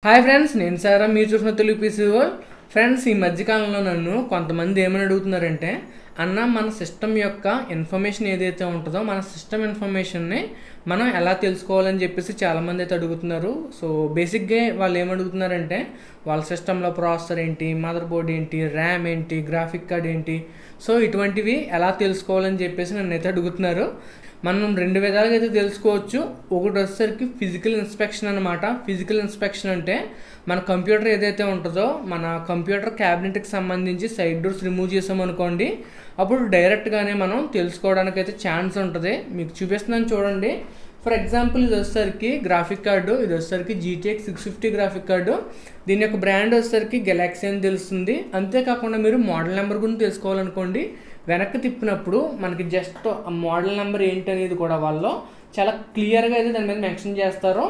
Hi friends, నేను సారా మీరు చూసిన తెలుగు పీసీ వరల్డ్. ఫ్రెండ్స్, ఈ మధ్యకాలంలో నన్ను కొంతమంది ఏమని అడుగుతున్నారంటే, అన్న మన సిస్టమ్ యొక్క ఇన్ఫర్మేషన్ ఏదైతే ఉంటుందో మన సిస్టమ్ ఇన్ఫర్మేషన్ని మనం ఎలా తెలుసుకోవాలని చెప్పేసి చాలామంది అయితే అడుగుతున్నారు. సో బేసిక్గా వాళ్ళు ఏమడుగుతున్నారంటే, వాళ్ళ సిస్టంలో ప్రాసెసర్ ఏంటి, మదర్ బోర్డ్ ఏంటి, ర్యామ్ ఏంటి, గ్రాఫిక్ కార్డ్ ఏంటి, సో ఇటువంటివి ఎలా తెలుసుకోవాలని చెప్పేసి నన్ను అయితే అడుగుతున్నారు. మనం రెండు విధాలుగా అయితే తెలుసుకోవచ్చు. ఒకటి వచ్చేసరికి ఫిజికల్ ఇన్స్పెక్షన్ అనమాట. ఫిజికల్ ఇన్స్పెక్షన్ అంటే మన కంప్యూటర్ ఏదైతే ఉంటుందో మన కంప్యూటర్ క్యాబినెట్కి సంబంధించి సైడ్ డోర్స్ రిమూవ్ చేసామనుకోండి, అప్పుడు డైరెక్ట్గానే మనం తెలుసుకోవడానికి అయితే ఛాన్స్ ఉంటుంది. మీకు చూపిస్తున్నాను చూడండి. ఫర్ ఎగ్జాంపుల్ ఇది వచ్చేసరికి గ్రాఫిక్ కార్డు, ఇది వచ్చేసరికి GTX 650 గ్రాఫిక్ కార్డు. దీని యొక్క బ్రాండ్ వచ్చేసరికి గెలాక్సీ అని తెలుస్తుంది. అంతేకాకుండా మీరు మోడల్ నెంబర్ గురించి తెలుసుకోవాలనుకోండి, వెనక్కి తిప్పినప్పుడు మనకి జస్ట్ ఆ మోడల్ నెంబర్ ఏంటి అనేది కూడా వాళ్ళు చాలా క్లియర్గా అయితే దాని మీద మెన్షన్ చేస్తారు.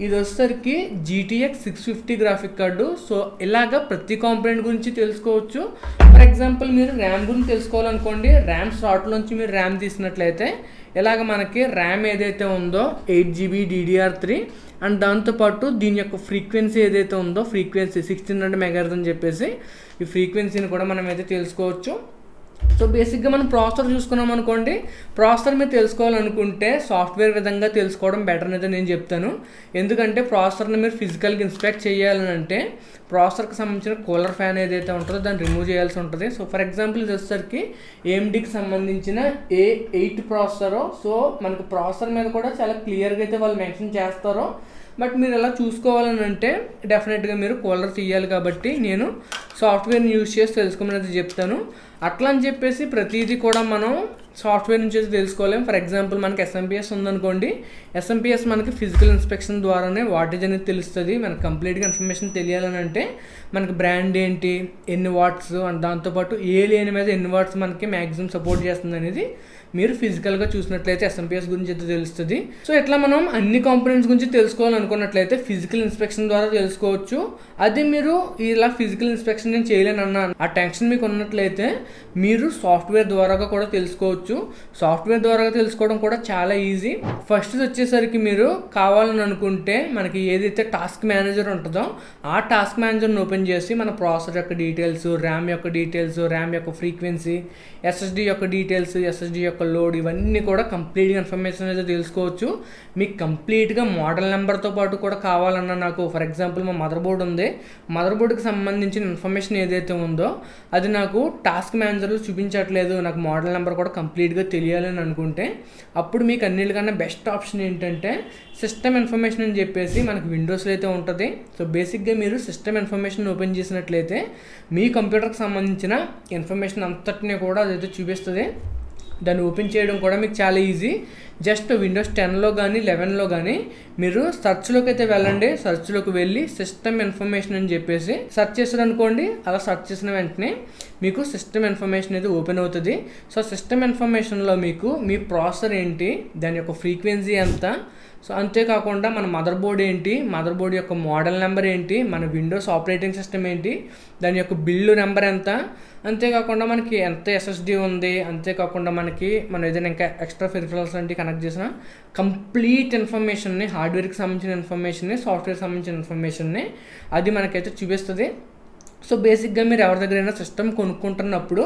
ఇది వచ్చేసరికి GTX 650 గ్రాఫిక్ కార్డు. సో ఇలాగ ప్రతి కాంపోనెంట్ గురించి తెలుసుకోవచ్చు. ఫర్ ఎగ్జాంపుల్ మీరు ర్యామ్ గురించి తెలుసుకోవాలనుకోండి, ర్యామ్ స్లాట్లోంచి మీరు ర్యామ్ తీసినట్లయితే ఇలాగ మనకి ర్యామ్ ఏదైతే ఉందో 8GB DDR3 అండ్ దాంతోపాటు దీని యొక్క ఫ్రీక్వెన్సీ ఏదైతే ఉందో ఫ్రీక్వెన్సీ 1600 MHz అని చెప్పేసి ఈ ఫ్రీక్వెన్సీని కూడా మనం అయితే తెలుసుకోవచ్చు. సో బేసిక్గా మనం ప్రాసెసర్ చూసుకున్నాం అనుకోండి, ప్రాసెసర్ మీరు తెలుసుకోవాలనుకుంటే సాఫ్ట్వేర్ విధంగా తెలుసుకోవడం బెటర్ అయితే నేను చెప్తాను. ఎందుకంటే ప్రాసెసర్ని మీరు ఫిజికల్గా ఇన్స్పెక్ట్ చేయాలని అంటే ప్రాసెసర్కి సంబంధించిన కూలర్ ఫ్యాన్ ఏదైతే ఉంటుందో దాన్ని రిమూవ్ చేయాల్సి ఉంటుంది. సో ఫర్ ఎగ్జాంపుల్ ఇది వచ్చేసరికి AMDకి సంబంధించిన A8 ప్రాసెసరు. సో మనకు ప్రాసెసర్ మీద కూడా చాలా క్లియర్గా అయితే వాళ్ళు మెన్షన్ చేస్తారో. బట్ మీరు ఎలా చూసుకోవాలని అంటే డెఫినెట్గా మీరు కూలర్ తీయాలి. కాబట్టి నేను సాఫ్ట్వేర్ని యూజ్ చేసి తెలుసుకోమని చెప్తాను. అట్లా అని చెప్పేసి ప్రతిదీ కూడా మనం సాఫ్ట్వేర్ నుంచి అయితే తెలుసుకోలేం. ఫర్ ఎగ్జాంపుల్ మనకి SMPS ఉందనుకోండి, SMPS మనకి ఫిజికల్ ఇన్స్పెక్షన్ ద్వారానే వాటేజ్ అనేది తెలుస్తుంది. మనకి కంప్లీట్గా ఇన్ఫర్మేషన్ తెలియాలని అంటే మనకి బ్రాండ్ ఏంటి, ఎన్ని వాట్స్ అండ్ దాంతోపాటు ఏ లేని మీద ఎన్ని వాట్స్ మనకి మ్యాక్సిమం సపోర్ట్ చేస్తుంది అనేది మీరు ఫిజికల్గా చూసినట్లయితే SMPS గురించి అయితే తెలుస్తుంది. సో ఇట్లా మనం అన్ని కాంపోనెంట్స్ గురించి తెలుసుకోవాలనుకున్నట్లయితే ఫిజికల్ ఇన్స్పెక్షన్ ద్వారా తెలుసుకోవచ్చు. అది మీరు ఇలా ఫిజికల్ ఇన్స్పెక్షన్ నేను చేయలేనన్నా ఆ టెన్షన్ మీకు ఉన్నట్లయితే మీరు సాఫ్ట్వేర్ ద్వారా కూడా తెలుసుకోవచ్చు. సాఫ్ట్వేర్ ద్వారా తెలుసుకోవడం కూడా చాలా ఈజీ. ఫస్ట్ వచ్చేసరికి మీరు కావాలని అనుకుంటే మనకి ఏదైతే టాస్క్ మేనేజర్ ఉంటుందో ఆ టాస్క్ మేనేజర్ని ఓపెన్ చేసి మన ప్రాసెసర్ యొక్క డీటెయిల్స్, ర్యామ్ యొక్క డీటెయిల్స్, ర్యామ్ యొక్క ఫ్రీక్వెన్సీ, SSD యొక్క డీటెయిల్స్, SSD యొక్క లోడ్, ఇవన్నీ కూడా కంప్లీట్గా ఇన్ఫర్మేషన్ అయితే తెలుసుకోవచ్చు. మీకు కంప్లీట్గా మోడల్ నెంబర్తో పాటు కూడా కావాలన్నా, నాకు ఫర్ ఎగ్జాంపుల్ మా మదర్ బోర్డ్ ఉంది, మదర్ బోర్డ్కి సంబంధించిన ఇన్ఫర్మేషన్ ఏదైతే ఉందో అది నాకు టాస్క్ మేనేజర్లో చూపించట్లేదు, నాకు మోడల్ నెంబర్ కూడా కంప్లీట్గా తెలియాలని అనుకుంటే అప్పుడు మీకు అన్నిటికన్నా బెస్ట్ ఆప్షన్ ఏంటంటే సిస్టమ్ ఇన్ఫర్మేషన్ అని చెప్పేసి మనకి విండోస్లో అయితే ఉంటుంది. సో బేసిక్గా మీరు సిస్టమ్ ఇన్ఫర్మేషన్ ఓపెన్ చేసినట్లయితే మీ కంప్యూటర్కి సంబంధించిన ఇన్ఫర్మేషన్ అంతటినీ కూడా అదైతే చూపిస్తుంది. దాన్ని ఓపెన్ చేయడం కూడా మీకు చాలా ఈజీ. జస్ట్ విండోస్ 10లో కానీ 11లో కానీ మీరు సర్చ్లోకి అయితే వెళ్ళండి. సర్చ్లోకి వెళ్ళి సిస్టమ్ ఇన్ఫర్మేషన్ అని చెప్పేసి సెర్చ్ చేశారు అనుకోండి. అలా సెర్చ్ చేసిన వెంటనే మీకు సిస్టమ్ ఇన్ఫర్మేషన్ అయితే ఓపెన్ అవుతుంది. సో సిస్టమ్ ఇన్ఫర్మేషన్లో మీకు మీ ప్రాసెసర్ ఏంటి, దాని యొక్క ఫ్రీక్వెన్సీ ఎంత, సో అంతేకాకుండా మన మదర్ బోర్డ్ ఏంటి, మదర్ బోర్డ్ యొక్క మోడల్ నెంబర్ ఏంటి, మన విండోస్ ఆపరేటింగ్ సిస్టమ్ ఏంటి, దాని యొక్క బిల్లు నెంబర్ ఎంత, అంతేకాకుండా మనకి ఎంత SSD ఉంది, అంతేకాకుండా మనం ఏదైనా ఇంకా ఎక్స్ట్రా పెరిఫెరల్స్ అంటే కనెక్ట్ చేసిన కంప్లీట్ ఇన్ఫర్మేషన్ని, హార్డ్వేర్కి సంబంధించిన ఇన్ఫర్మేషన్ని, సాఫ్ట్వేర్కి సంబంధించిన ఇన్ఫర్మేషన్ని అది మనకైతే చూపిస్తుంది. సో బేసిక్గా మీరు ఎవరి దగ్గరైనా సిస్టమ్ కొనుక్కుంటున్నప్పుడు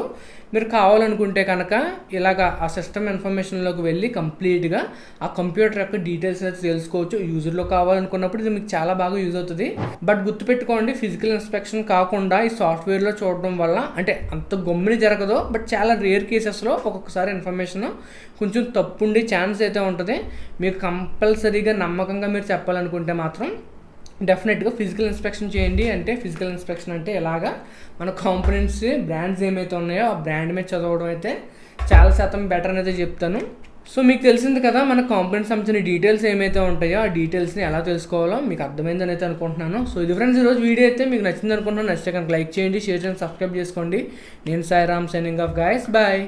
మీరు కావాలనుకుంటే కనుక ఇలాగా ఆ సిస్టమ్ ఇన్ఫర్మేషన్లోకి వెళ్ళి కంప్లీట్గా ఆ కంప్యూటర్ యొక్క డీటెయిల్స్ అయితే తెలుసుకోవచ్చు. యూజర్లో కావాలనుకున్నప్పుడు ఇది మీకు చాలా బాగా యూజ్ అవుతుంది. బట్ గుర్తుపెట్టుకోండి, ఫిజికల్ ఇన్స్పెక్షన్ కాకుండా ఈ సాఫ్ట్వేర్లో చూడడం వల్ల అంటే అంత గమ్ముని జరగదు. బట్ చాలా రేర్ కేసెస్లో ఒక్కొక్కసారి ఇన్ఫర్మేషన్ కొంచెం తప్పుండే ఛాన్స్ అయితే ఉంటుంది. మీకు కంపల్సరీగా నమ్మకంగా మీరు చెప్పాలనుకుంటే మాత్రం డెఫినెట్గా ఫిజికల్ ఇన్స్పెక్షన్ చేయండి. అంటే ఫిజికల్ ఇన్స్పెక్షన్ అంటే ఎలాగా మన కాంపోనెంట్స్ బ్రాండ్స్ ఏమైతే ఉన్నాయో ఆ బ్రాండ్ మీద చదవడం అయితే చాలా శాతం బెటర్ అనేది చెప్తాను. సో మీకు తెలిసింది కదా మన కాంపోనెంట్స్ సంబంధించిన డీటెయిల్స్ ఏమైతే ఉంటాయో ఆ డీటెయిల్స్ని ఎలా తెలుసుకోవాలో మీకు అర్థమైందని అయితే అనుకుంటున్నాను. సో ఇది ఫ్రెండ్స్ ఈరోజు వీడియో అయితే మీకు నచ్చింది అనుకుంటున్నాను. నచ్చితే కనుక లైక్ చేయండి, షేర్ చేయండి, సబ్స్క్రైబ్ చేసుకోండి. నేను Sairam, signing off guys, bye.